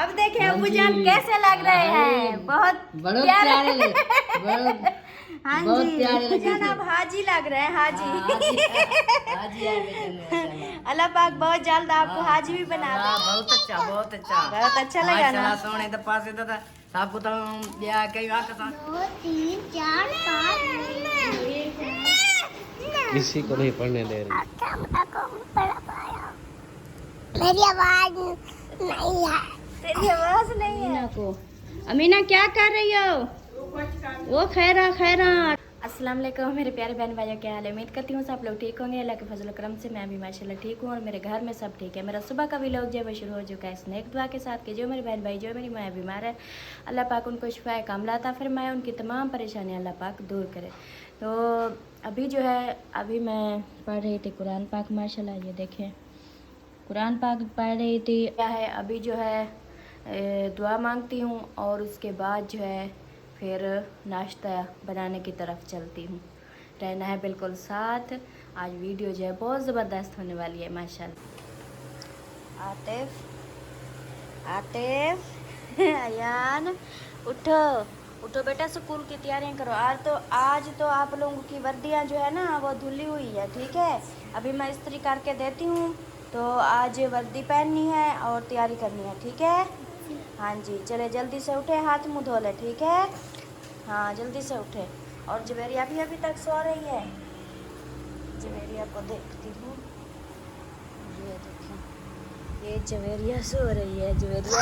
अब देखे अब्बूजान कैसे लग रहे हैं, बहुत प्यारे हाँ जी अब्बूजान अब हाजी लग रहे हैं, हाजी अल्लाह पाक बहुत जल्द आपको हाजी भी बना दे। बहुत अच्छा लगा ना। सोने तो पास सबको तो या कई बात 2 3 4 5 किसी को नहीं पढ़ने दे रही। मेरी आवाज नहीं है। तेरी आवाज नहीं है को। अमीना क्या कर रही हो? वो खैरा खैरा। अस्सलाम वालेकुम मेरे प्यारे बहन भाइयों, क्या हाल है? उम्मीद करती हूँ सब लोग ठीक होंगे। अल्लाह के फजल करम से मैं भी माशाल्लाह ठीक हूँ और मेरे घर में सब ठीक है। मेरा सुबह का भी लोग जो है शुरू हो चुका है स्नेक दुआ के साथ कि जो मेरे बहन भाई जो मेरी माँ बीमार है अल्लाह पाक उनको शिफाए कामला अता फरमाए, उनकी तमाम परेशानियाँ अल्लाह पाक दूर करे। तो अभी जो है अभी मैं पढ़ रही थी कुरान पाक, माशाल्लाह ये देखें कुरान पाक पढ़ रही थी। क्या है अभी जो है दुआ मांगती हूँ और उसके बाद जो है फिर नाश्ता बनाने की तरफ चलती हूँ। रहना है बिल्कुल साथ। आज वीडियो जो है बहुत ज़बरदस्त होने वाली है माशाल्लाह। आतिफ अयान उठो उठो बेटा, स्कूल की तैयारियां करो। आज तो आप लोगों की वर्दियां जो है ना वो धुली हुई है, ठीक है। अभी मैं इस्त्री करके देती हूँ, तो आज वर्दी पहननी है और तैयारी करनी है, ठीक है। हाँ जी चले जल्दी से उठे, हाथ मुँह धो ले, ठीक है। हाँ जल्दी से उठे। और जवेरिया भी अभी तक सो रही है। जवेरिया को देखती हूँ, ये देखिए ये जवेरिया सो रही है। जवेरिया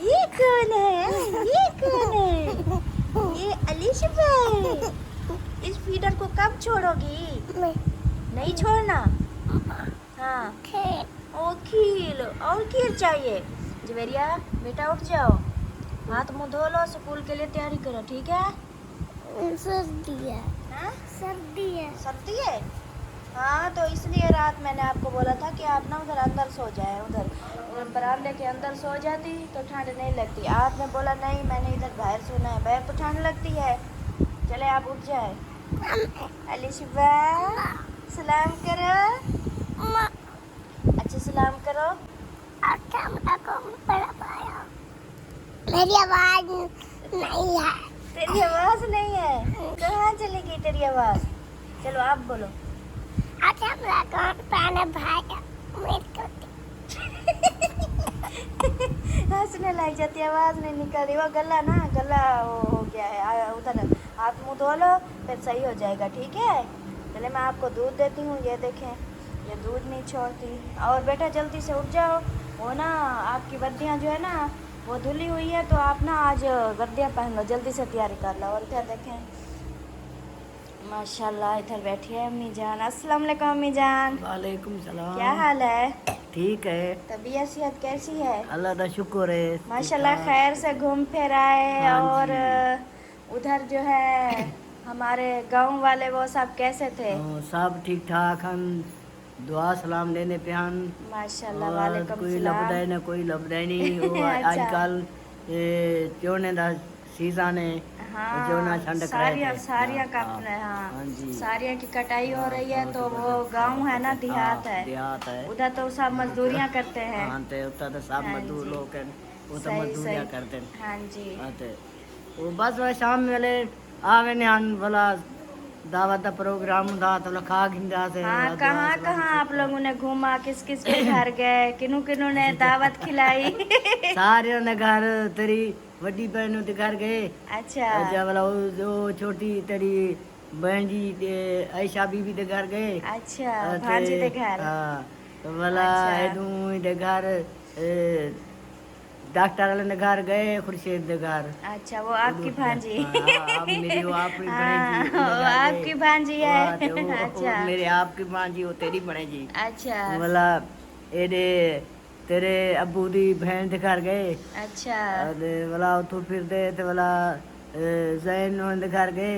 ये कौन है? ये कौन है? ये अलीशा है। इस फीडर को कब छोड़ोगी? नहीं छोड़ना। हाँ ओ खील और खीर चाहिए। जवेरिया बेटा उठ जाओ, हाथ मुंह धो लो, स्कूल के लिए तैयारी करो, ठीक है। सर्दी है। हाँ? सर्दी है। सर्दी है? हाँ तो इसलिए रात मैंने आपको बोला था कि आप ना उधर अंदर सो जाए, उधर बरामदे के अंदर सो जाती तो ठंड नहीं लगती। आपने बोला नहीं मैंने इधर बाहर सोना है, बाहर तो ठंड लगती है। चले आप उठ जाए। अलीशा सलाम करो, अच्छा सलाम करो। मेरी आवाज नहीं है। तेरी आवाज नहीं है? कहाँ चली गई तेरी आवाज? चलो आप बोलो। हंसने लग जाती, आवाज नहीं निकल रही। वो गला ना गला वो हो गया है, उधर हाथ मुंह धो लो फिर सही हो जाएगा, ठीक है। चले मैं आपको दूध देती हूँ, ये देखें ये दूध नहीं छोड़ती। और बेटा जल्दी से उठ जाओ, वो ना आपकी वर्दियाँ जो है ना वो धुली हुई है, तो आप ना आज वर्दियाँ पहन लो, जल्दी से तैयारी कर लो। और क्या देखें माशाल्लाह इधर बैठी है अम्मी जान। अस्सलाम वालेकुम अम्मी जान। वालेकुम सलाम। क्या हाल है? ठीक है, तबीयत सेहत कैसी है? अल्लाह का शुक्र है माशाल्लाह खैर से घूम फिर आए। हाँ और जी। उधर जो है हमारे गांव वाले वो सब कैसे थे? सब ठीक ठाक हम दुआ सलाम लेने पे हम माशाल्लाह और वालेकुम कोई सलाम। लभदा है ना कोई लभदा ही नहीं। वो अच्छा। आजकल चोने दा सीजन है, चोना छंड सारियाँ काटना है। हाँ सारियाँ की कटाई हो रही है, तो वो गांव है ना देहात है, देहात है, उधर तो सब मजदूरियाँ करते हैं। हाँ ते उतना तो सब हाँ मजदूर जी। लोग हैं, वो तो सही मजदूरियाँ सही। करते हैं। हाँ जी हाँ ते वो बस वह शाम वेले आवे ने हम भला दावत का प्रोग्राम था तो खा गिंदा से। हाँ कहाँ कहाँ आप लोगों ने घूमा, किस किस के घर गए, किन्नु किन्नु ने दावत खिलाई? सारे ने घर तेरी वड्डी बहनों के घर गए। अच्छा अच्छा भला वो जो छोटी तेरी बहन जी ऐशा बीबी के घर गए। अच्छा भांजी के घर। हाँ तो भला अच्छा। एदू दे घर डॉक्टर वाले ने घर गए, खुर्शीद दे घर। अच्छा वो आपकी भांजी। अब मेरी वो आपकी बहन जी हाँ वो आपकी भांजी है। अच्छा मेरे आपकी भांजी वो तेरी बहन जी। अच्छा भला एडे तेरे अबू दी बहन दे घर गए। अच्छा ते भला उतो फिरदे ते भला जैन दे घर गए।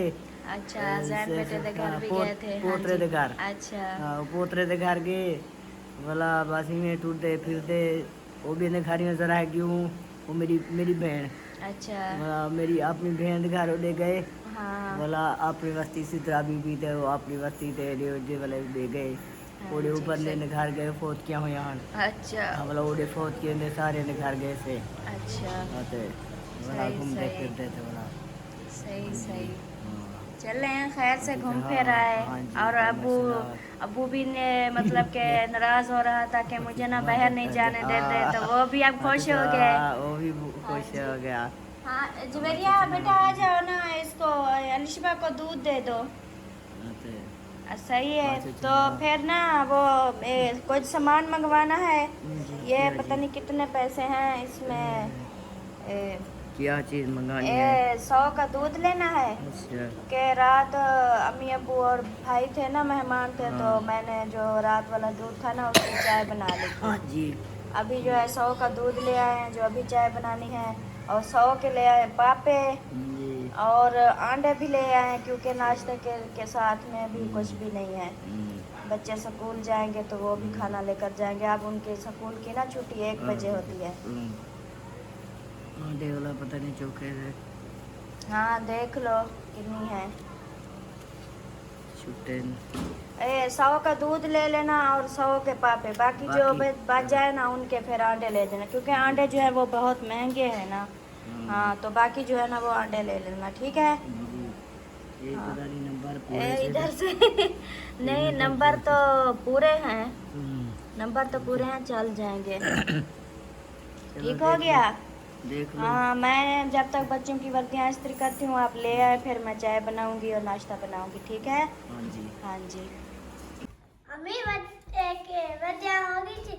अच्छा जैन बेटे के घर भी गए थे। हाँ पोतरे जी। दे घर। अच्छा हाँ पोतरे दे घर गए। भला बस में टूटते फिरते वो भी ने घर नजर आ गई। वो मेरी बहन अच्छा भला मेरी अपनी बहन के घर ले गए। हाँ भला अपनी बस्ती सितरा बीबी थे वो अपनी बस्ती थे जे वाले दे गए। ओडे ऊपर लेने घर गए फोत किया हो यहाँ अच्छा बोला ओडे फोत किए ने सारे ने घर गए से अच्छा आते बोला सही, घूमते सही। फिरते थे बोला सही सही हाँ। चल रहे हैं खैर से घूम हाँ, फिर आए हाँ जी, और माशाल्लाह। अबू भी ने मतलब के नाराज हो रहा था कि मुझे ना बाहर नहीं जाने देते तो वो भी अब खुश हो गए। वो भी खुश हो गया हाँ जुबेरिया बेटा आ जाओ ना, इसको अलिशबा को दूध दे दो। आते सही है अच्छा, तो फिर ना वो कुछ सामान मंगवाना है, ये क्या पता जी? नहीं कितने पैसे हैं इसमें। क्या चीज मंगानी है 100 का दूध लेना है अच्छा कि रात अम्मी अबू और भाई थे ना मेहमान थे तो हाँ। मैंने जो रात वाला दूध था ना उसकी चाय बना ली। हाँ जी अभी जो है 100 का दूध ले आए हैं जो अभी चाय बनानी है, और 100 के ले आए पापे जी और अंडे भी ले आए हैं क्योंकि नाश्ते के साथ में भी कुछ भी नहीं है। बच्चे स्कूल जाएंगे तो वो भी खाना लेकर जाएंगे। अब उनके स्कूल की ना छुट्टी 1 बजे होती है। वाला पता नहीं चौके से हाँ देख लो कितनी है। छुट्टे 100 का दूध ले लेना और 100 के पापे, बाकी जो बच जाए ना उनके फिर अंडे ले देना क्योंकि अंडे जो है वो बहुत महंगे हैं ना। हाँ तो बाकी जो है ना वो अंडे ले लेना ठीक है। ये पता नहीं नंबर इधर से नहीं नंबर तो पूरे हैं, नंबर तो पूरे हैं चल जाएंगे। ठीक हो गया। देख लो हाँ मैं जब तक बच्चों की वर्दियाँ इस्त्री करती हूँ आप ले आए, फिर मैं चाय बनाऊंगी और नाश्ता बनाऊंगी ठीक है। हाँ जी हाँ जी हमें बच्चा हो गई थी।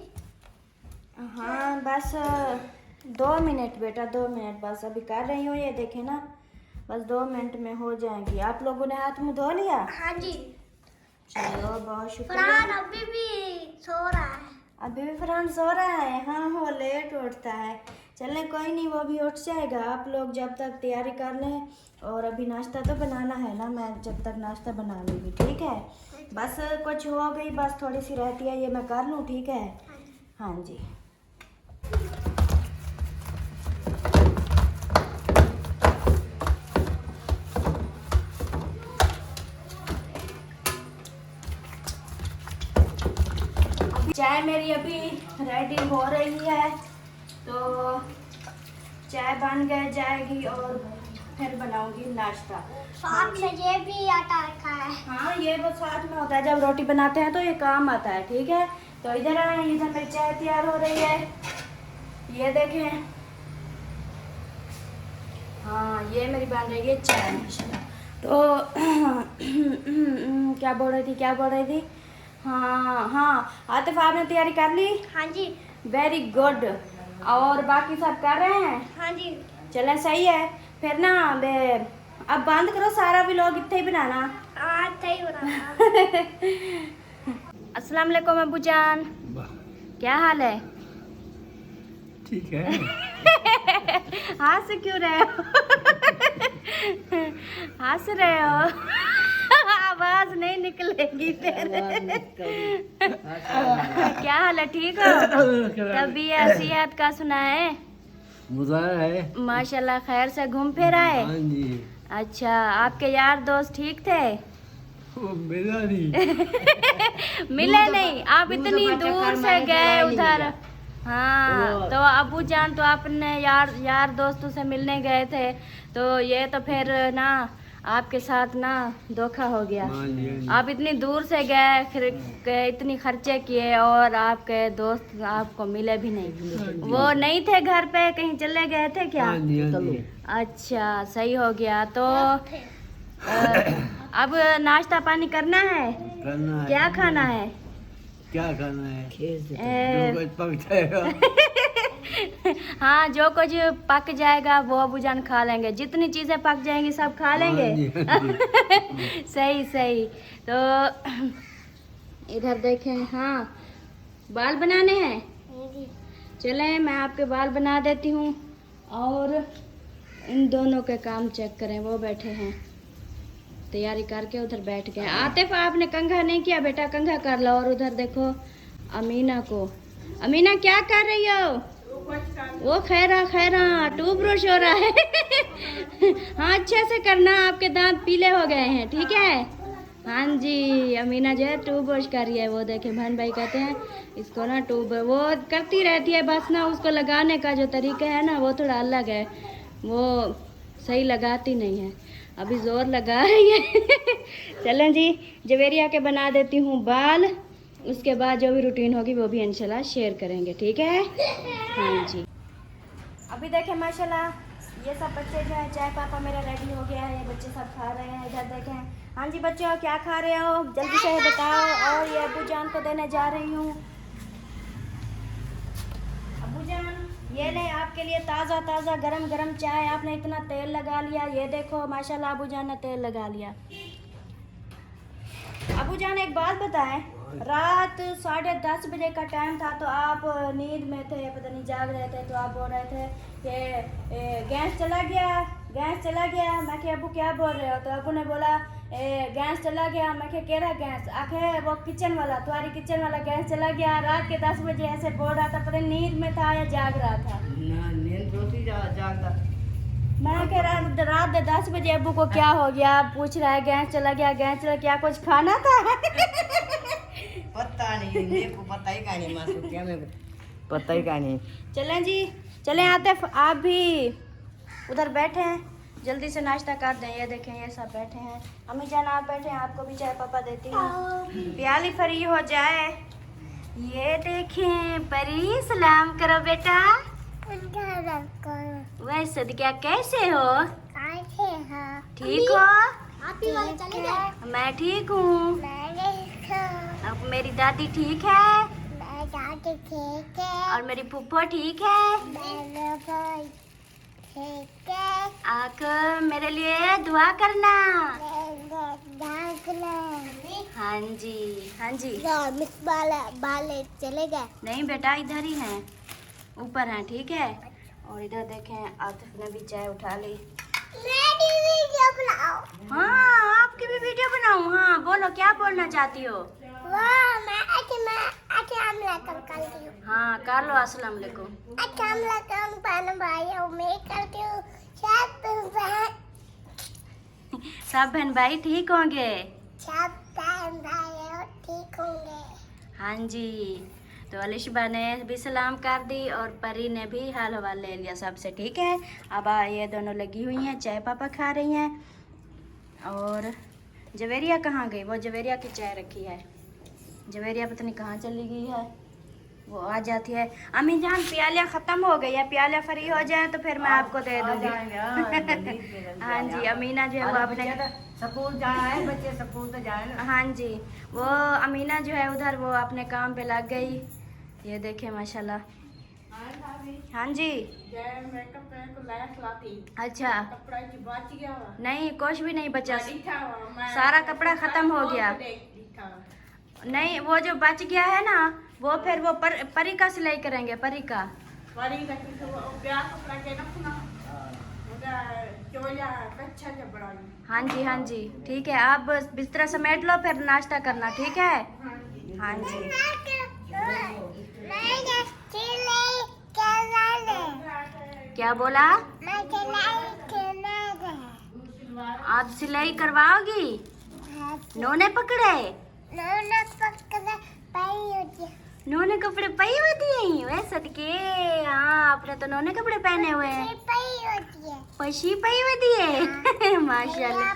हाँ बस 2 मिनट बेटा 2 मिनट बस अभी कर रही हूँ, ये देखे ना बस 2 मिनट में हो जाएंगी। आप लोगों ने हाथ मुँह धो लिया? हाँ जी चलो बहुत शुक्रिया। फरहान अभी भी सो रहा है। अभी भी फरहान सो रहा है? हाँ वो लेट उठता है। चलें कोई नहीं वो भी उठ जाएगा। आप लोग जब तक तैयारी कर लें और अभी नाश्ता तो बनाना है ना, मैं जब तक नाश्ता बना लूँगी ठीक है। बस कुछ हो गई बस थोड़ी सी रहती है ये मैं कर लूँ ठीक है। हाँ जी चाय मेरी अभी रेडी हो रही है तो चाय बन गए जाएगी और फिर बनाऊंगी नाश्ता। साथ में ये भी आटा रखा है। हाँ ये वो साथ में होता है, जब रोटी बनाते हैं तो ये काम आता है ठीक है। तो इधर आए, इधर मेरी चाय तैयार हो रही है ये देखें। हाँ ये मेरी बन रही है चाय तो क्या बोल रही थी हाँ आतिफ आपने तैयारी कर ली? हाँ जी वेरी गुड। और बाकी सब कर रहे हैं? हाँ जी चलें सही है फिर ना अब बंद करो सारा व्लॉग इतना ही बनाना। आज सही हो रहा अस्सलाम वालेकुम अबू जान, क्या हाल है? ठीक है हंस क्यों रहे हो? हंस रहे हो आवाज नहीं निकलेगी तेरे। क्या हाल है ठीक हो? तबीयत सेहत का सुना है? है माशाल्लाह खैर से घूम फिर आए? हाँ जी अच्छा आपके यार दोस्त ठीक थे? वो मिला नहीं मिले नहीं? आप इतनी दूर से गए उधर। हाँ तो अबू जान तो अपने यार दोस्तों से मिलने गए थे तो ये तो फिर ना आपके साथ ना धोखा हो गया। आप इतनी दूर से गए फिर इतनी खर्चे किए और आपके दोस्त आपको मिले भी नहीं। वो नहीं थे घर पे, कहीं चले गए थे क्या? अच्छा सही हो गया। तो अब नाश्ता पानी करना है? क्या खाना है? क्या खाना है हाँ जो कुछ पक जाएगा वो अबू जान खा लेंगे, जितनी चीजें पक जाएंगी सब खा लेंगे। सही सही। तो इधर देखें हाँ बाल बनाने हैं, चलें मैं आपके बाल बना देती हूँ और इन दोनों के काम चेक करें। वो बैठे हैं तैयारी करके उधर बैठ गए। आतिफ आपने कंघा नहीं किया बेटा, कंघा कर लो। और उधर देखो अमीना को। अमीना क्या कर रही हो? वो खैरा टू ब्रश हो रहा है। हाँ अच्छे से करना, आपके दांत पीले हो गए हैं ठीक है। हाँ जी, अमीना जो है ट्यूब वॉश कर रही है। वो देखे बहन भाई कहते हैं इसको ना ट्यूब, वो करती रहती है बस ना, उसको लगाने का जो तरीका है ना वो थोड़ा अलग है, वो सही लगाती नहीं है। अभी जोर लगा रही है। चलें जी, जवेरिया के बना देती हूँ बाल, उसके बाद जो भी रूटीन होगी वो भी इंशाल्लाह शेयर करेंगे, ठीक है। हाँ जी, अभी देखें माशाल्लाह ये सब बच्चे जो है, चाय पापा मेरा रेडी हो गया है, ये बच्चे सब खा रहे हैं। इधर देखें, हाँ जी बच्चों क्या खा रहे हो जल्दी से बताओ। और ये अबू जान को देने जा रही हूँ। अबू जान ये ले आपके लिए ताज़ा ताज़ा गरम गरम चाय। आपने इतना तेल लगा लिया, ये देखो माशाल्लाह अबू जान ने तेल लगा लिया। अबू जान एक बात बताएं, रात 10:30 बजे का टाइम था तो आप नींद में थे, पता नहीं जाग रहे थे, तो आप बोल रहे थे कि गैस चला गया, गैस चला गया। मैं कि अबू क्या बोल रहे हो? तो अबू ने बोला गैस चला गया। मैं कि केरा गैस? आखे वो किचन वाला, तुम्हारी किचन वाला गैस चला गया। रात के 10 बजे ऐसे बोल रहा था, पता नहीं नींद में था या जाग रहा था। नींद तो थी, जागता। मैं कह रहा रात 10 बजे अबू को क्या हो गया, पूछ रहा है गैस चला गया, गैस चला गया, कुछ खाना था? पता नहीं, मेरे को पता ही नहीं, मासूम क्या मेरे को पता ही नहीं। चलें जी, चलें आतिफ आप भी उधर बैठे हैं, जल्दी से नाश्ता कर दें। ये देखें ये सब बैठे हैं। अम्मी जान आप बैठे हैं, आपको भी चाय पापा देती हूँ, प्याली फ्री हो जाए। ये देखें परी, सलाम करो बेटा। वैसे क्या कैसे हो? ठीक हो? मैं ठीक हूँ। अब मेरी दादी ठीक है और मेरी फूफो ठीक है। आकर मेरे लिए दुआ करना। हाँ जी हाँ जी। बाले चले गए? नहीं बेटा इधर ही हैं, ऊपर हैं, ठीक है। और इधर देखें आतिफ ने भी चाय उठा ली। वीडियो बनाओ। हाँ आपकी भी वीडियो बनाऊं? हाँ बोलो क्या बोलना चाहती हो? मैं हमला करती हूँ। हाँ कर लो। अस्सलाम वालेकुम। हमला कर भाई और मैं करती हूँ। सब बहन भाई ठीक होंगे? सब बहन भाई ठीक होंगे। हाँ जी, तो अलिशबा ने भी सलाम कर दी और परी ने भी हाल हवाल ले लिया सबसे, ठीक है। अब ये दोनों लगी हुई हैं, चाय पापा खा रही हैं। और जवेरिया कहाँ गई? वो जवेरिया की चाय रखी है, जवेरिया पता नहीं कहाँ चली गई है, वो आ जाती है। अम्मी जान प्यालियाँ ख़त्म हो गई है, प्यालियाँ फ्री हो जाए तो फिर मैं आपको दे दूँगी। हाँ जी, अमीना जो है वो अपने स्कूल जाना है, बच्चे स्कूल तो जाए ना। हाँ जी, वो अमीना जो है उधर वो अपने काम पे लग गई। ये देखे माशाल्लाह। हाँ जी। अच्छा नहीं कुछ भी नहीं बचा, सारा कपड़ा खत्म हो गया। नहीं वो जो बच गया है ना वो फिर वो परी का सिलाई करेंगे, परी का। हाँ जी हाँ जी ठीक है, आप बिस्तरा समेट लो फिर नाश्ता करना, ठीक है। हाँ जी क्या बोला? आप सिलाई करवाओगी? नोने पकड़े? नोने कपड़े पई होती हैं वे सदके। हाँ आपने तो नोने कपड़े पहने हुए हैं। पशी पई होती है। माशाल्लाह।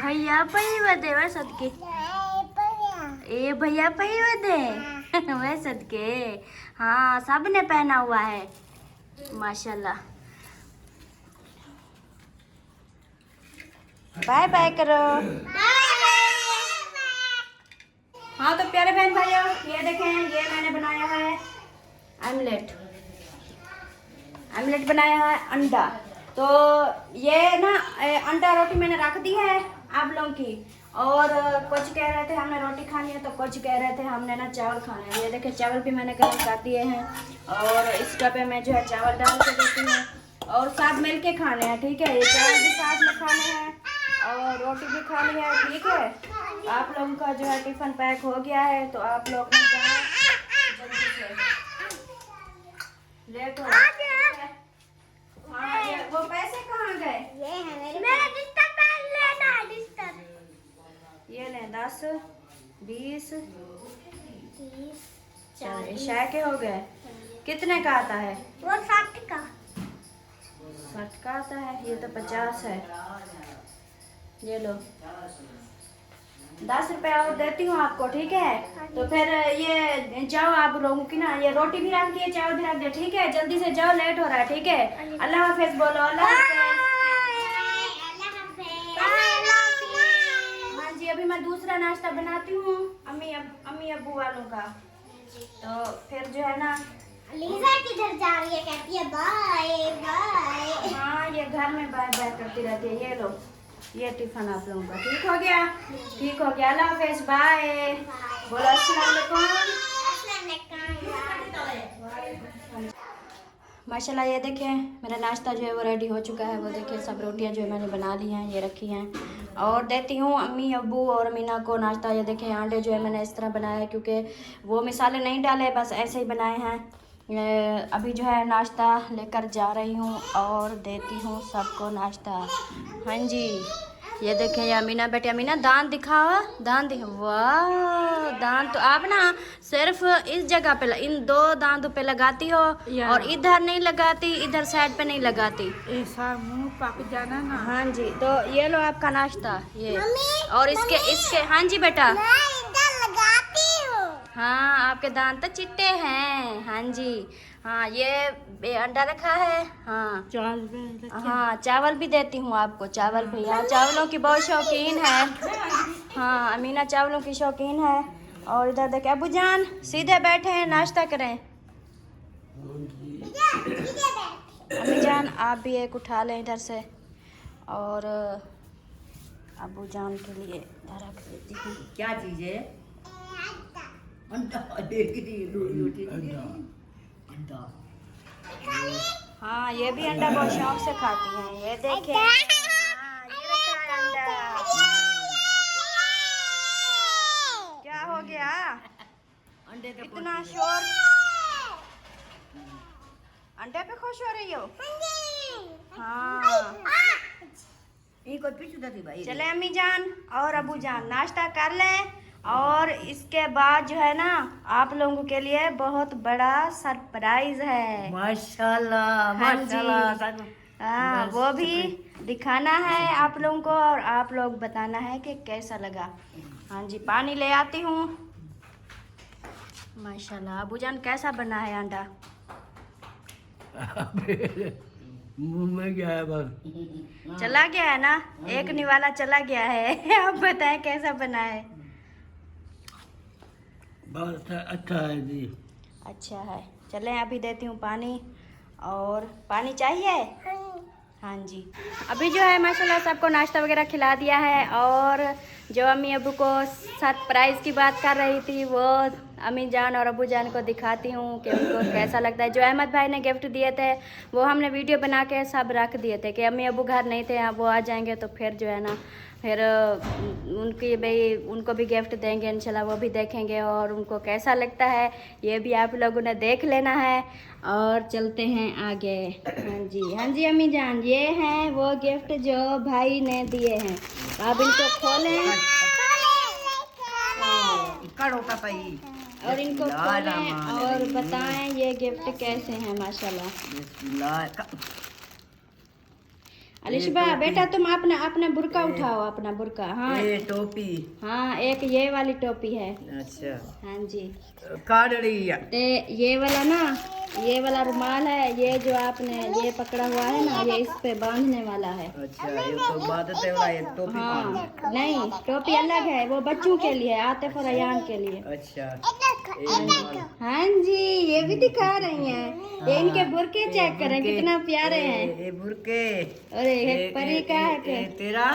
भैया पई होते वे सदके। ए भैया पई होते वे सदके। हाँ सब ने पहना हुआ है माशाल्लाह। बाय बाय करो। हाँ तो प्यारे बहन भाइयों ये देखें, ये मैंने बनाया है आमलेट, आमलेट बनाया है अंडा। तो ये ना अंडा रोटी मैंने रख दी है आप लोगों की, और कुछ कह रहे थे हमने रोटी खानी है, तो कुछ कह रहे थे हमने ना चावल खाना है। ये देखें चावल भी मैंने गर्म कर दिए हैं और इस कप में जो है चावल डाल के देती हूँ, और साथ मिल के खाने हैं, ठीक है। ये चावल भी साथ में खाने हैं और रोटी भी खानी है, ठीक है। आप लोगों का जो है टिफिन पैक हो गया है, तो आप लोग ना जाएं जल्दी से लेट हो। हाँ वो पैसे कहाँ गए? ये है मेरा बिस्तर लेना है, बिस्तर ये ले शह के हो गए। कितने का आता है? वो 60 का। 60 का आता है, ये तो 50 है। ये लो 10 रुपए और देती हूँ आपको, ठीक है? तो फिर ये जाओ आप लोगों की ना, ये रोटी भी रख दिए, चावल भी रख दिए, ठीक है? जल्दी से जाओ, लेट हो रहा है, ठीक है? अल्लाह हाफिज बोलो। अल्लाह हाफिज। हाँ जी, अभी मैं दूसरा नाश्ता बनाती हूँ अम्मी अब्बू वालों का। तो फिर जो है ना, लीजा किधर जा रही है? कहती है बाय बाय। हाँ ये घर में बाय बाय करती रहती है। ये लो, ये टिफिन आप लोगों का ठीक हो गया? ठीक हो गया। अल्लाह हाफिज, बाय बोलो। अस्सलाम वालेकुम। माशाल्लाह ये देखें मेरा नाश्ता जो है वो रेडी हो चुका है। वो देखिए सब रोटियां जो है मैंने बना ली हैं, ये रखी हैं। और देती हूँ अम्मी अब्बू और अमीना को नाश्ता। ये देखें अंडे जो है मैंने इस तरह बनाए हैं, क्योंकि वो मिसाले नहीं डाले, बस ऐसे ही बनाए हैं। अभी जो है नाश्ता लेकर जा रही हूँ और देती हूँ सबको नाश्ता। हाँ जी, ये देखें ये अमीना बेटी। अमीना दांत दिखाओ, दांत दिखाओ। वाह, दांत तो आप ना सिर्फ इस जगह पे, इन 2 दांतों पे लगाती हो और इधर नहीं लगाती, इधर साइड पे नहीं लगाती। ऐसा मुंह पक जाना ना। हाँ जी, तो ये लो आपका नाश्ता ये। और इसके हाँ जी बेटा, मैं इधर लगाती हूँ। हाँ आपके दांत तो चिट्टे हैं। हाँ जी, हाँ ये अंडा रखा है। हाँ हाँ, चावल भी देती हूँ आपको, चावल भी। यहाँ चावलों की बहुत शौकीन है। हाँ अमीना चावलों की शौकीन है। और इधर देखे अबू जान सीधे बैठे हैं, नाश्ता करें। अम्मी जान आप भी एक उठा लें इधर से, और अबू जान के लिए रख देती हूँ। क्या चीज है? अंडा देख रही रोटी अंडा। हाँ ये भी अंडा बहुत शौक से खाती हैं। ये देखें, हाँ ये रखा है अंडा। क्या हो गया? अंडे का इतना शोर, अंडे पे खुश हो रही हो? हाँ कोई पीछे थी भाई। चले अम्मी जान और अबू जान नाश्ता कर लें, और इसके बाद जो है ना आप लोगों के लिए बहुत बड़ा सरप्राइज है। माशाल्लाह हाँ जी। माशाल्लाह। हाँ वो भी दिखाना है आप लोगों को, और आप लोग बताना है कि कैसा लगा। हाँ जी, पानी ले आती हूँ। माशाल्लाह अबू जान कैसा बना है अंडा? मुंह में गया है बस। चला गया है ना, एक निवाला चला गया है। आप बताएं कैसा बना है? बहुत अच्छा है जी। अच्छा है। चलें अभी देती हूँ पानी। और पानी चाहिए? हाँ जी, अभी जो है माशाल्लाह सबको नाश्ता वगैरह खिला दिया है। और जो अम्मी अबू को सरप्राइज़ की बात कर रही थी, वो अम्मी जान और अबू जान को दिखाती हूँ कि उनको कैसा लगता है। जो अहमद भाई ने गिफ्ट दिए थे वो हमने वीडियो बना के सब रख दिए थे कि अम्मी अबू घर नहीं थे, अब वो आ जाएंगे तो फिर जो है ना फिर उनकी भाई उनको भी गिफ्ट देंगे इंशाल्लाह, वो भी देखेंगे और उनको कैसा लगता है ये भी आप लोगों ने देख लेना है। और चलते हैं आगे। हाँ जी अम्मी जान, ये हैं वो गिफ्ट जो भाई ने दिए हैं। आप इनको खोलें और इनको खोलें और बताएं ये गिफ्ट कैसे हैं। माशाल्लाह। अलिशबा बेटा तुम अपना बुर्का उठाओ, अपना बुर्का। हाँ ये टोपी। हाँ एक ये वाली टोपी है। अच्छा हाँ जी, काट रही है। ते ये वाला ना, ये वाला रुमाल है, ये जो आपने ये पकड़ा हुआ है ना, ये इस पे बांधने वाला है। अच्छा ये तो बांधते वाला है टोपी। हाँ नहीं, टोपी अलग है, वो बच्चों के लिए, आतिफ और अयान के लिए। अच्छा हाँ जी, ये भी दिखा रही हैं। ये इनके बुरके चेक करें कितना प्यारे हैं। ये बुरके। अरे एक परी का है ये तेरा।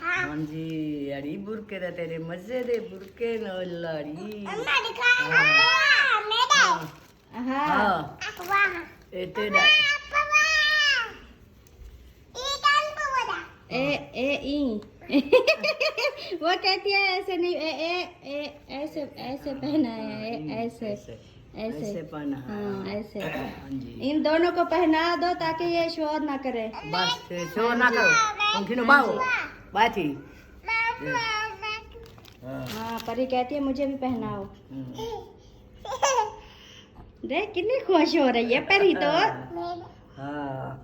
हाँ जी अरे बुरके दा तेरे मजे दे बुरके न लाड़ी। हाँ ये तेरा। ई वो कहती है ऐसे नहीं, ऐसे ऐसे पहना है, ऐसे ऐसे पहना। हाँ ऐसे। हाँ जी इन दोनों को पहना दो ताकि ये शोर ना करे। बस शोर ना करो। पंखी बाओ बाथी। हाँ परी कहती है मुझे भी पहनाओ। देख कितनी खुश हो रही है परी तो। हाँ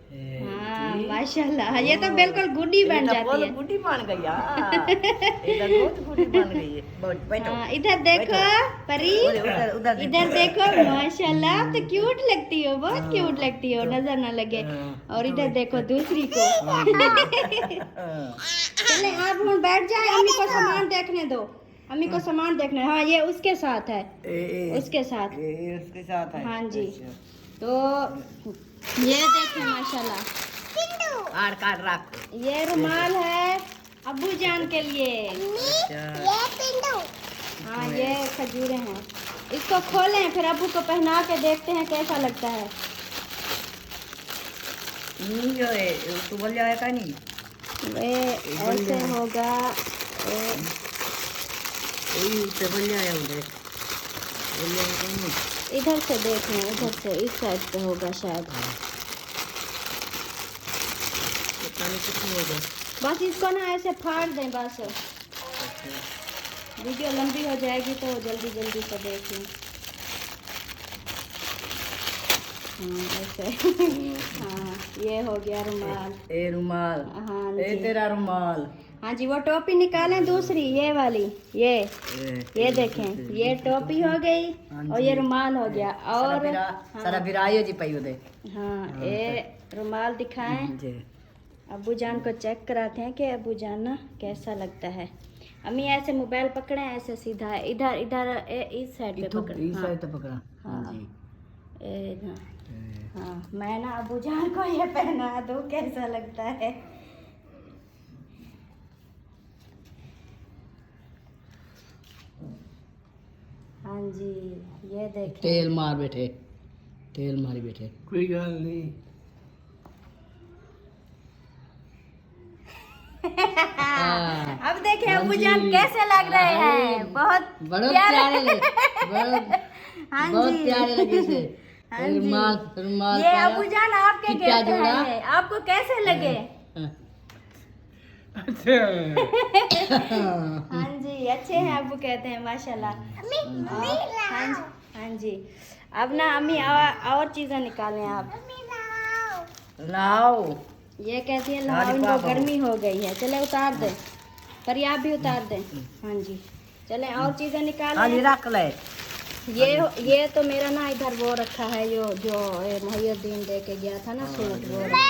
हाँ माशाल्लाह, ये तो बिल्कुल गुड्डी बन जाती है। गुड्डी बन गई यार, ये तो बहुत गुड्डी बन गई है। बैठो हाँ, इधर देखो परी, उधर उधर इधर देखो माशाल्लाह, आप तो क्यूट लगती हो, बहुत क्यूट लगती हो, नजर ना लगे। और इधर देखो दूसरी को। चले आप हम बैठ जाए, अम्मी को सामान देखने दो, अम्मी को सामान देखना है। हाँ ये उसके साथ है, उसके साथ, ये उसके साथ है। हाँ जी। तो ये देखें माशाल्लाह, काट रख। ये रुमाल है अब्बू जान के लिए। ये पिंडू। हाँ ये खजूरें हैं, इसको खोलें फिर अब्बू को पहना के देखते हैं कैसा लगता है। नहीं जो है तो बोल जाएगा नहीं, वे ऐसे होगा, उससे बोल जाएगा उधर, बोल जाएगा नहीं। इधर से देखें, इधर से इस साइड पे होगा शायद। पता नहीं कितना होगा। बस इसको ना ऐसे फाड़ दें, बस वीडियो लंबी हो जाएगी तो जल्दी जल्दी से देखें। हाँ ऐसे। हाँ ये हो गया रुमाल। ए रुमाल, हाँ ए जी, तेरा रुमाल। हाँ जी। वो टोपी निकालें दूसरी, ये वाली, ये देखें, ये टोपी हो गई और ये रुमाल हो गया। और सारा बिराई जी पाई उधर। हाँ ये रुमाल दिखाएं, जी अब्बू जान को चेक कराते हैं कि अब्बू जान ना कैसा लगता है। अम्मी ऐसे मोबाइल पकड़े, ऐसे सीधा है, इधर इधर इस साइड पे पकड़। इस साइड तो पकड़ा। हाँ हाँ जी। हाँ मैं ना अब्बू जान को ये पहना दूँ, कैसा लगता है। हाँ जी ये देखें, तेल मार बैठे, तेल मारी बैठे। कोई गल नहीं। अब देखें अब्बू जान कैसे लग रहे हैं, बहुत प्यारे हाँ बहुत जी, प्यारे लगे से। हाँ जी। रुमाल रुमाल ये अब्बू जान आपके कितना गिफ्ट जोड़ा? है, आपको कैसे लगे? हाँ जी अच्छे हैं अब्बू कहते हैं माशाल्लाह। हाँ जी, हाँ जी। अब ना अम्मी और चीजें निकालें आप। लाओ। ये कहती है लाओ, इनको गर्मी हो गई है, चले उतार दें, पर आप भी उतार दें। हाँ जी चले और चीजें निकालें। रख ले। ये तो मेरा ना इधर वो रखा है, जो मुहैय्यद्दीन दे के गया था ना सूट, वो रखा है।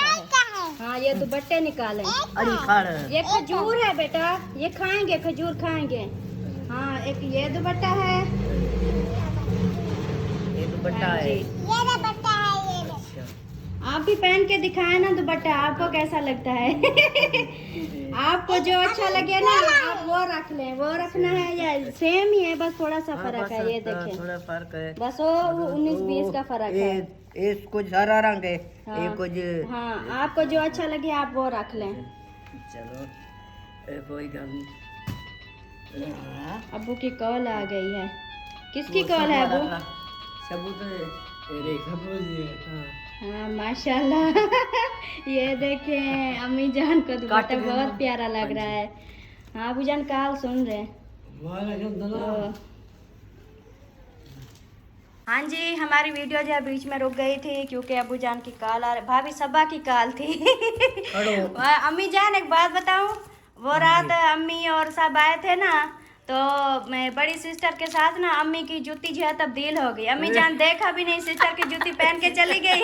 हाँ ये दुपट्टे निकालें। ये खजूर है बेटा, ये खाएंगे, खजूर खाएंगे। हाँ एक ये दुपट्टा है, ये दुपट्टा हाँ है। जी। आप भी पहन के दिखाए ना दुपट्टा, आपको कैसा लगता है? आपको जो अच्छा लगे ना आप वो रख लें, वो रखना है या सेम ही है, बस थोड़ा सा फर्क है। ये देखें थोड़ा फर्क है, बस वो 19-20 का फर्क है। ये कुछ हरा रंग है, हाँ, ये कुछ। हाँ आपको जो अच्छा लगे आप वो रख लें। चलो कोई गल नहीं। अब्बू की कॉल आ गई है। किसकी कॉल है अब्बू? हाँ माशाल्लाह। ये देखें अम्मी जान को दुपट्टा बहुत प्यारा लग रहा है। हाँ अबू जान कॉल सुन रहे हैं। हाँ जी हमारी वीडियो जो है बीच में रुक गई थी क्योंकि अबू जान की कॉल आ रही, भाभी सबा की कॉल थी। अम्मी जान एक बात बताऊं, वो रात अम्मी और सब आए थे ना, तो मैं बड़ी सिस्टर के साथ ना अम्मी की जूती जो है तब्दील हो गई। अम्मी जान देखा भी नहीं, सिस्टर की जूती पहन के चली गई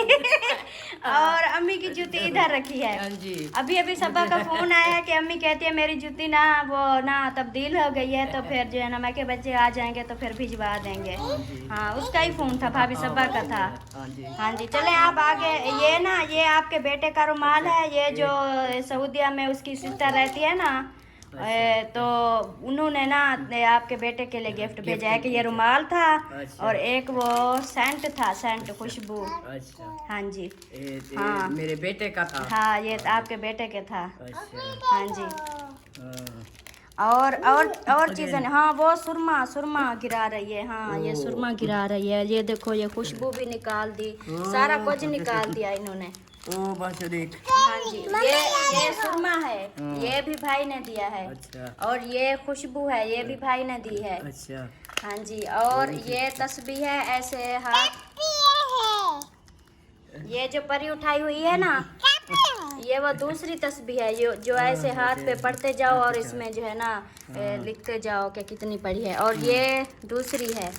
और अम्मी की जूती इधर रखी है। अभी अभी सबा का फोन आया कि अम्मी कहती है मेरी जूती ना वो ना तब्दील हो गई है, तो फिर जो है ना मैं के बच्चे आ जाएंगे तो फिर भिजवा देंगे। हाँ उसका ही फोन था, भाभी सबा का था। हाँ जी चले आप आगे। ये ना ये आपके बेटे का रुमाल है, ये जो सऊदिया में उसकी सिस्टर रहती है ना, तो उन्होंने ना आपके बेटे के लिए गिफ्ट भेजा है कि ये रुमाल था और एक वो सेंट था, सेंट खुशबू। हाँ जी हाँ मेरे बेटे का था। हाँ ये आपके बेटे के था। हाँ जी और चीज़ें। हाँ वो सुरमा गिरा रही है। हाँ ये सुरमा गिरा रही है। ये देखो ये खुशबू भी निकाल दी, सारा कुछ निकाल दिया इन्होंने। बस देख। हाँ जी ये सुरमा है, ये भी भाई ने दिया है। अच्छा। और ये खुशबू है, ये भी भाई ने दी है। अच्छा। हाँ जी, और ये तस्बीह है ऐसे हाथ, ये जो परी उठाई हुई है ना, ये वो दूसरी तस्बीह है जो ऐसे हाथ पे पढ़ते जाओ और इसमें जो है ना लिखते जाओ कि कितनी पढ़ी है। और ये दूसरी है।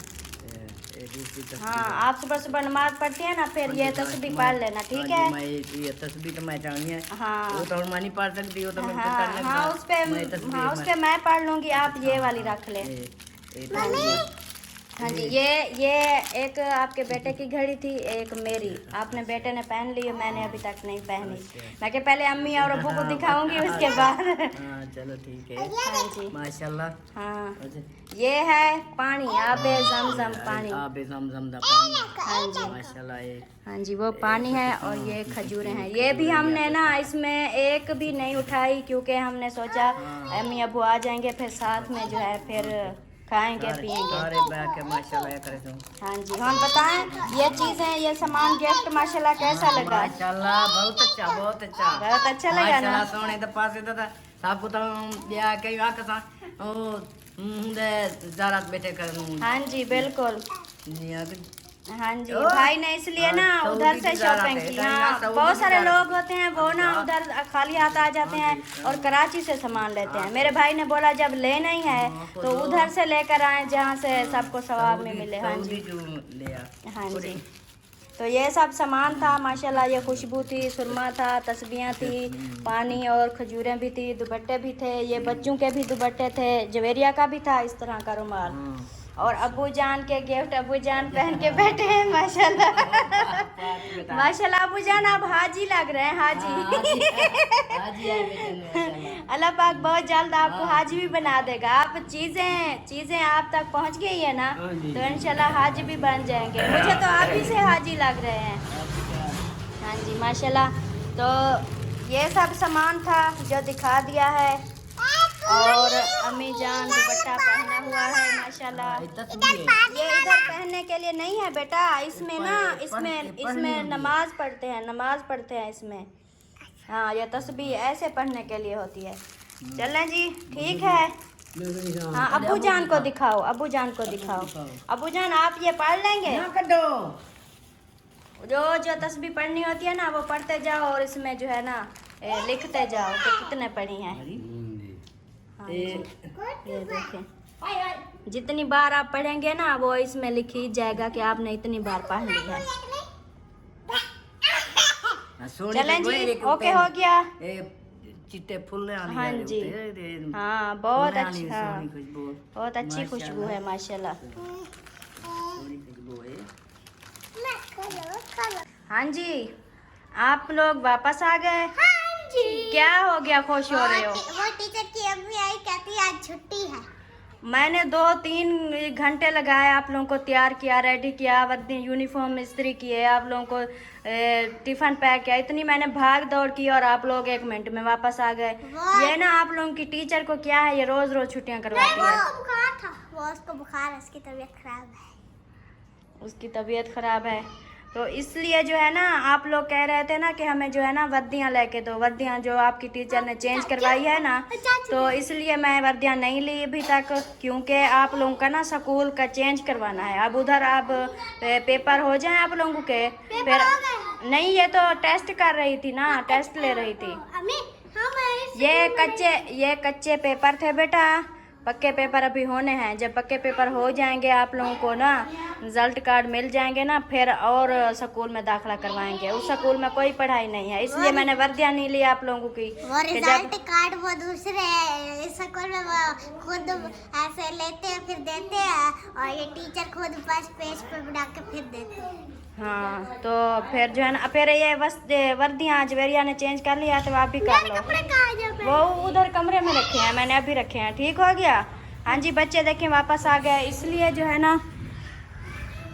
हाँ, आप सुबह सुबह नमाज पढ़ती है ना, फिर ये तस्बीह पढ़ लेना, ठीक है। ये तस्बीह तो मैं चाहूँगी है। हाँ वो तो मैं नहीं पढ़ सकती, वो तो मैं हाँ, उस पे मैं पढ़ लूंगी, आप ये वाली रख ले। हाँ जी, ये एक आपके बेटे की घड़ी थी, एक मेरी। आपने बेटे ने पहन ली, मैंने अभी तक नहीं पहनी। मैं के पहले अम्मी और अब्बू को दिखाऊंगी, उसके बाद। हाँ चलो ठीक है। हाँ जी, माशाल्लाह। हाँ, ये है पानी, आबे ज़मज़म पानी। आबे ज़मज़म दा पानी। हाँ जी, माशाल्लाह। ये हाँ जी, वो पानी है। और ये खजूरें हैं, ये भी हमने ना इसमें एक भी नहीं उठाई, क्योंकि हमने सोचा अम्मी अब्बू आ जाएंगे, फिर साथ में जो है फिर खाएंगे पिएंगे। अरे बाके माशाल्लाह करे तुम। हाँ जी, हम बताएं ये चीजें, ये सामान गिफ्ट माशाल्लाह कैसा लगा? माशाल्लाह बहुत अच्छा, बहुत अच्छा, बहुत अच्छा लगा ना? माशाल्लाह सोने तो पास था सबको तो या कई आके सा ओ मुंडे ज़रात बेटे कर। हाँ जी, बिल्कुल। निया हाँ जी, भाई ने इसलिए ना उधर से शॉपिंग की। हाँ, बहुत सारे लोग होते हैं वो ना उधर खाली हाथ आ जाते हैं और कराची से सामान लेते हैं। मेरे भाई ने बोला जब लेना ही है तो उधर से लेकर आए जहाँ से सबको सवाब में मिले। हाँ जी, हाँ जी, तो ये सब सामान था माशाल्लाह। ये खुशबू थी, सुरमा था, तस्बीहां थी, पानी और खजूरें भी थी, दुपट्टे भी थे। ये बच्चों के भी दुपट्टे थे, जवेरिया का भी था इस तरह का रुमाल। और अबू जान के गिफ्ट अबू जान पहन के बैठे हैं माशाल्लाह। माशाल्लाह अबू जान आप हाजी लग रहे हैं, हाजी। अल्लाह पाक बहुत जल्द आपको हाजी भी बना देगा। आप चीजें आप तक पहुंच गई है ना, तो इंशाल्लाह हाजी भी बन जाएंगे। मुझे तो आप ही से हाजी लग रहे हैं। हाँ जी, माशाल्लाह। तो ये सब सामान था जो दिखा दिया है। और अम्मी जान दुपट्टा पहना हुआ है माशाल्लाह। ये इधर पहनने के लिए नहीं है बेटा, इसमें ना इसमें नमाज पढ़ते हैं इसमें। हाँ, ये तस्बीह ऐसे पढ़ने के लिए होती है। चलें जी, ठीक है। हाँ, अब्बू जान को दिखाओ, अब्बू जान को दिखाओ। अब्बू जान आप ये पढ़ लेंगे? जो तस्बीह पढ़नी होती है ना वो पढ़ते जाओ और इसमें जो है ना लिखते जाओ कि कितने पढ़ी हैं। हाँ जी, ये देखें, जितनी बार आप पढ़ेंगे ना वो इसमें लिखी जाएगा कि आपने इतनी बार पढ़ ली है। चलें जी, ओके हो गया। चिट्टे फूल। हाँ जी, हाँ, बहुत अच्छा, बहुत अच्छी खुशबू है माशाल्लाह। हाँ जी, आप लोग वापस आ गए? क्या हो गया, खुश हो रहे हो? वो टीचर की अम्मी आई, कहती आज छुट्टी है। मैंने 2-3 घंटे लगाए आप लोगों को तैयार किया, रेडी किया, वर्दी यूनिफॉर्म इस्त्री किए, आप लोगों को टिफिन पैक किया, इतनी मैंने भाग दौड़ की और आप लोग 1 मिनट में वापस आ गए। ये ना आप लोगों की टीचर को क्या है, ये रोज रोज छुट्टियां करवाती है। बुखार था, वो उसको बुखार है, उसकी तबीयत खराब है। उसकी तबीयत खराब है, तो इसलिए जो है ना आप लोग कह रहे थे ना कि हमें जो है ना वर्दियाँ लेके दो। वर्दियाँ जो आपकी टीचर ने चेंज करवाई है ना, तो इसलिए मैं वर्दियाँ नहीं ली अभी तक, क्योंकि आप लोगों का ना स्कूल का चेंज करवाना है। अब उधर आप पेपर हो जाए आप लोगों के, फिर नहीं, ये तो टेस्ट कर रही थी ना, टेस्ट ले रही थी। ये कच्चे पेपर थे बेटा, पक्के पेपर अभी होने हैं। जब पक्के पेपर हो जाएंगे आप लोगों को ना रिजल्ट कार्ड मिल जाएंगे ना, फिर और स्कूल में दाखिला करवाएंगे। उस स्कूल में कोई पढ़ाई नहीं है, इसलिए मैंने वर्दियाँ नहीं ली आप लोगों की। वो रिजल्ट कार्ड वो दूसरे स्कूल में वो खुद ऐसे लेते हैं फिर देते हैं, और ये टीचर खुद बस पेज पे बना के फिर देते हैं। हाँ, तो फिर जो है ना, फिर ये वर्दियाँ जवेरिया ने चेंज कर लिया, तो आप भी कर लो। वो उधर कमरे में रखे हैं, मैंने अभी रखे हैं। ठीक हो गया? हाँ जी, बच्चे देखें वापस आ गए। इसलिए जो है ना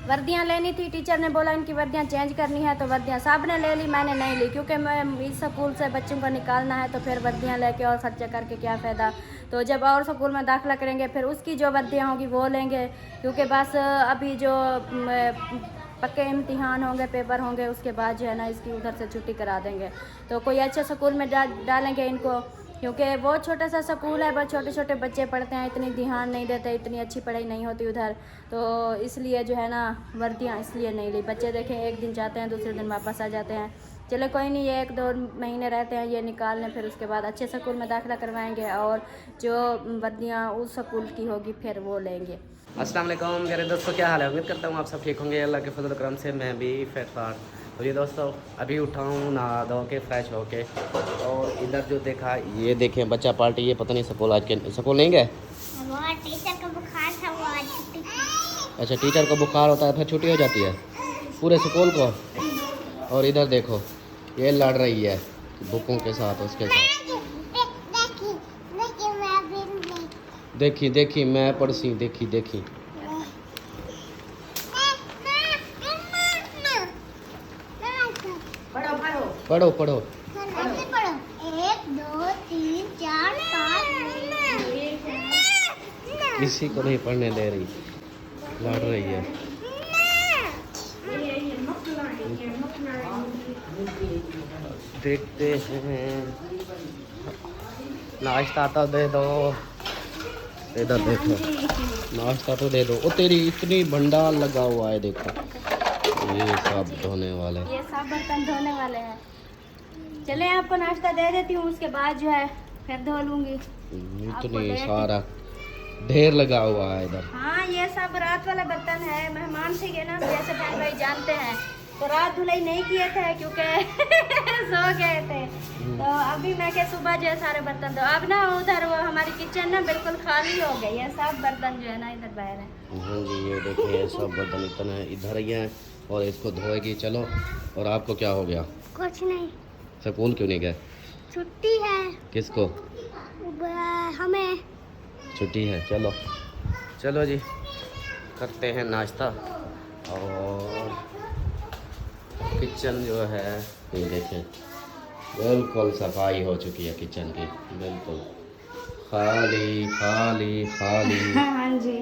वर्दियाँ लेनी थी, टीचर ने बोला इनकी वर्दियाँ चेंज करनी है, तो वर्दियाँ सब ने ले ली, मैंने नहीं ली, क्योंकि मैं इस स्कूल से बच्चों को निकालना है, तो फिर वर्दियाँ लेके और खर्चा करके क्या फ़ायदा। तो जब और स्कूल में दाखिला करेंगे फिर उसकी जो वर्दियाँ होंगी वो लेंगे, क्योंकि बस अभी जो पक्के इम्तिहान होंगे, पेपर होंगे, उसके बाद जो है ना इसकी उधर से छुट्टी करा देंगे। तो कोई अच्छे स्कूल में डालेंगे इनको, क्योंकि बहुत छोटा सा स्कूल है, बहुत छोटे छोटे बच्चे पढ़ते हैं, इतनी ध्यान नहीं देते, इतनी अच्छी पढ़ाई नहीं होती उधर, तो इसलिए जो है ना वर्दियाँ इसलिए नहीं ली। बच्चे देखें एक दिन जाते हैं दूसरे दिन वापस आ जाते हैं। चलो कोई नहीं, ये 1-2 महीने रहते हैं ये निकाल लें, फिर उसके बाद अच्छे स्कूल में दाखिला करवाएंगे और जो वर्दियाँ उस स्कूल की होगी फिर वो लेंगे। अस्सलाम वालेकुम मेरे दोस्तों, क्या हाल है? उम्मीद करता हूँ आप सब ठीक होंगे। अल्लाह के फजल करम से मैं भी फिट फाट। तो ये दोस्तों अभी उठा हूँ नहा धो के फ्रेश होके, और इधर जो देखा ये देखें बच्चा पार्टी, ये पता नहीं स्कूल आज के स्कूल नहीं गए। टीचर का बुखार था, वो आज छुट्टी थी। अच्छा, टीचर को बुखार होता है फिर छुट्टी हो जाती है पूरे स्कूल को। और इधर देखो ये लड़ रही है बुकों के साथ, उसके साथ। देखी देखी मैं पढ़सी, देखी देखी। पढ़ो पढ़ो। 1 2 3 4 5 किसी को नहीं पढ़ने दे रही, लड़ रही है। देखते हैं, नाश्ता तो दे दो। इधर देखो नाश्ता तो दे दो। ओ तेरी इतनी भंडार लगा हुआ है, देखो ये सब धोने वाले, ये सब बर्तन धोने वाले हैं। चले आपको नाश्ता दे देती हूँ, उसके बाद जो है फिर धो लूँगी। इतनी सारा ढेर लगा हुआ है इधर। हाँ ये सब रात वाला बर्तन है, मेहमान थे ना, जैसे बहन भाई जानते हैं, तो रात धुलाई नहीं किए थे क्योंकि सो गए थे। तो अभी मैं के सुबह जो है सारे बर्तन दो। अब ना उधर वो हमारी किचन ना बिल्कुल खाली हो गई है, सब बर्तन जो है ना इधर बाहर है। हाँ जी ये देखिए सब बर्तन इतना इधर ही हैं और इसको धोएगी। चलो, और आपको क्या हो गया? कुछ नहीं, स्कूल क्यों नहीं गए? छुट्टी है। किसको? हमें छुट्टी है। चलो चलो जी करते हैं नाश्ता। और किचन जो है ये देखें बिल्कुल सफाई हो चुकी है किचन की, बिल्कुल खाली खाली खाली। हाँ जी,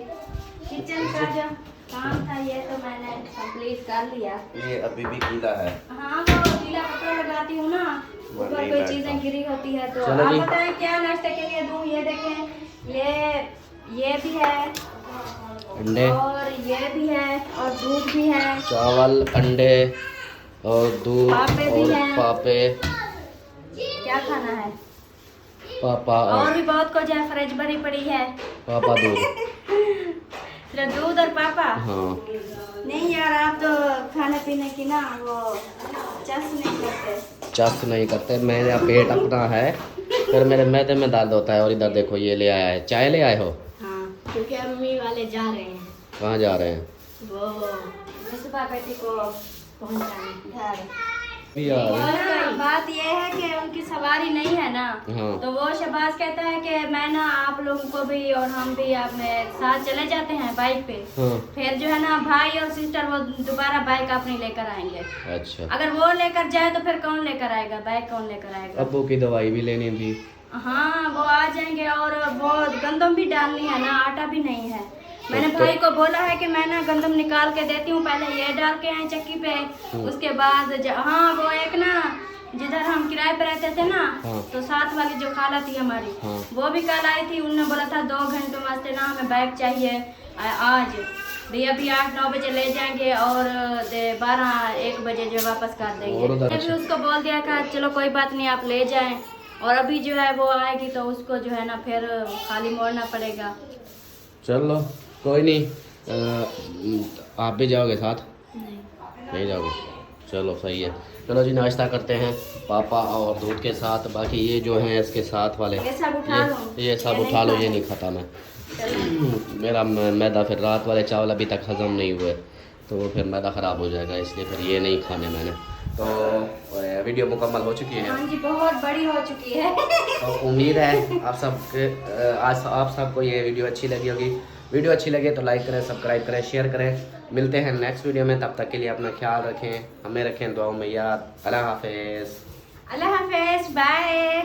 किचन का जो काम था ये तो मैंने कंप्लीट कर लिया। ये अभी भी गीला है। हाँ वो गीला कपड़ा लगाती हूँ ना, ऊपर नहीं कोई बैठता। चीजें गिरी होती है तो। चलो आप जी। बताएं क्या नाश्ते के लिए दूँ? ये देखें ये भी है अंडे और ये भी है और दूध भी है, चावल अंडे और दूध पापे भी और हैं। पापे। क्या खाना है? पापा और भी बहुत कुछ है, फ्रिज भरी पड़ी है। पापा दूध। सिर्फ दूध और पापा? हाँ नहीं यार, आप तो खाने पीने की ना वो चस नहीं करते। चस्त नहीं करते, मेरा पेट अपना है, फिर मेरे मैदे में दर्द होता है। और इधर देखो ये ले आया है, चाय ले आए हो? हाँ क्योंकि अम्मी वाले जा रहे हैं, कहाँ जा रहे हैं? वो सुबह बेटी को पहुंचाने घर। यार और बात ये है कि उनकी सवारी नहीं है ना, हाँ तो वो शहबाज कहता है कि मैं ना आप लोगों को भी और हम भी अपने साथ चले जाते हैं बाइक पे। हाँ फिर जो है ना भाई और सिस्टर वो दोबारा बाइक अपनी लेकर आएंगे। अच्छा, अगर वो लेकर जाए तो फिर कौन लेकर आएगा, बाइक कौन लेकर आएगा? अब्बू की दवाई भी लेनी थी। हाँ वो आ जाएंगे, और वो गंदम भी डालनी है ना, आटा भी नहीं है। मैंने तो- भाई को बोला है कि मैं ना गंदम निकाल के देती हूँ, पहले ये डाल के आए चक्की पे, उसके बाद हाँ वो एक ना जिधर हम किराए पे रहते थे ना, हाँ। तो साथ वाली जो खाला थी हमारी, हाँ। वो भी कल आई थी। उन्होंने बोला था 2 घंटों वास्ते ना हमें बाइक चाहिए आज। भैया अभी 8-9 बजे ले जाएंगे और 12-1 बजे जो वापस कर और देंगे। उधर अभी उसको बोल दिया था चलो कोई बात नहीं आप ले जाएं, और अभी जो है वो आएगी तो उसको जो है ना फिर खाली मोड़ना पड़ेगा। चलो कोई नहीं, आप भी जाओगे साथ? नहीं नहीं जाओगे? चलो सही है। चलो जी नाश्ता करते हैं पापा और दूध के साथ। बाकी ये जो हैं इसके साथ वाले ये सब उठा लो, ये सब ये उठा लो, नहीं ये नहीं खाता मैं। मेरा मैदा फिर रात वाले चावल अभी तक हजम नहीं हुए तो वो फिर मैदा ख़राब हो जाएगा, इसलिए फिर ये नहीं खाने मैंने। तो वीडियो मुकम्मल हो चुकी है। हाँ जी बहुत बड़ी हो चुकी है। तो उम्मीद है आप सबको ये वीडियो अच्छी लगी होगी। वीडियो अच्छी लगे तो लाइक करें, सब्सक्राइब करें, शेयर करें। मिलते हैं नेक्स्ट वीडियो में, तब तक के लिए अपना ख्याल रखें, हमें रखें दुआओं में याद। अल्लाह हाफिज़। अल्लाह हाफिज, बाय।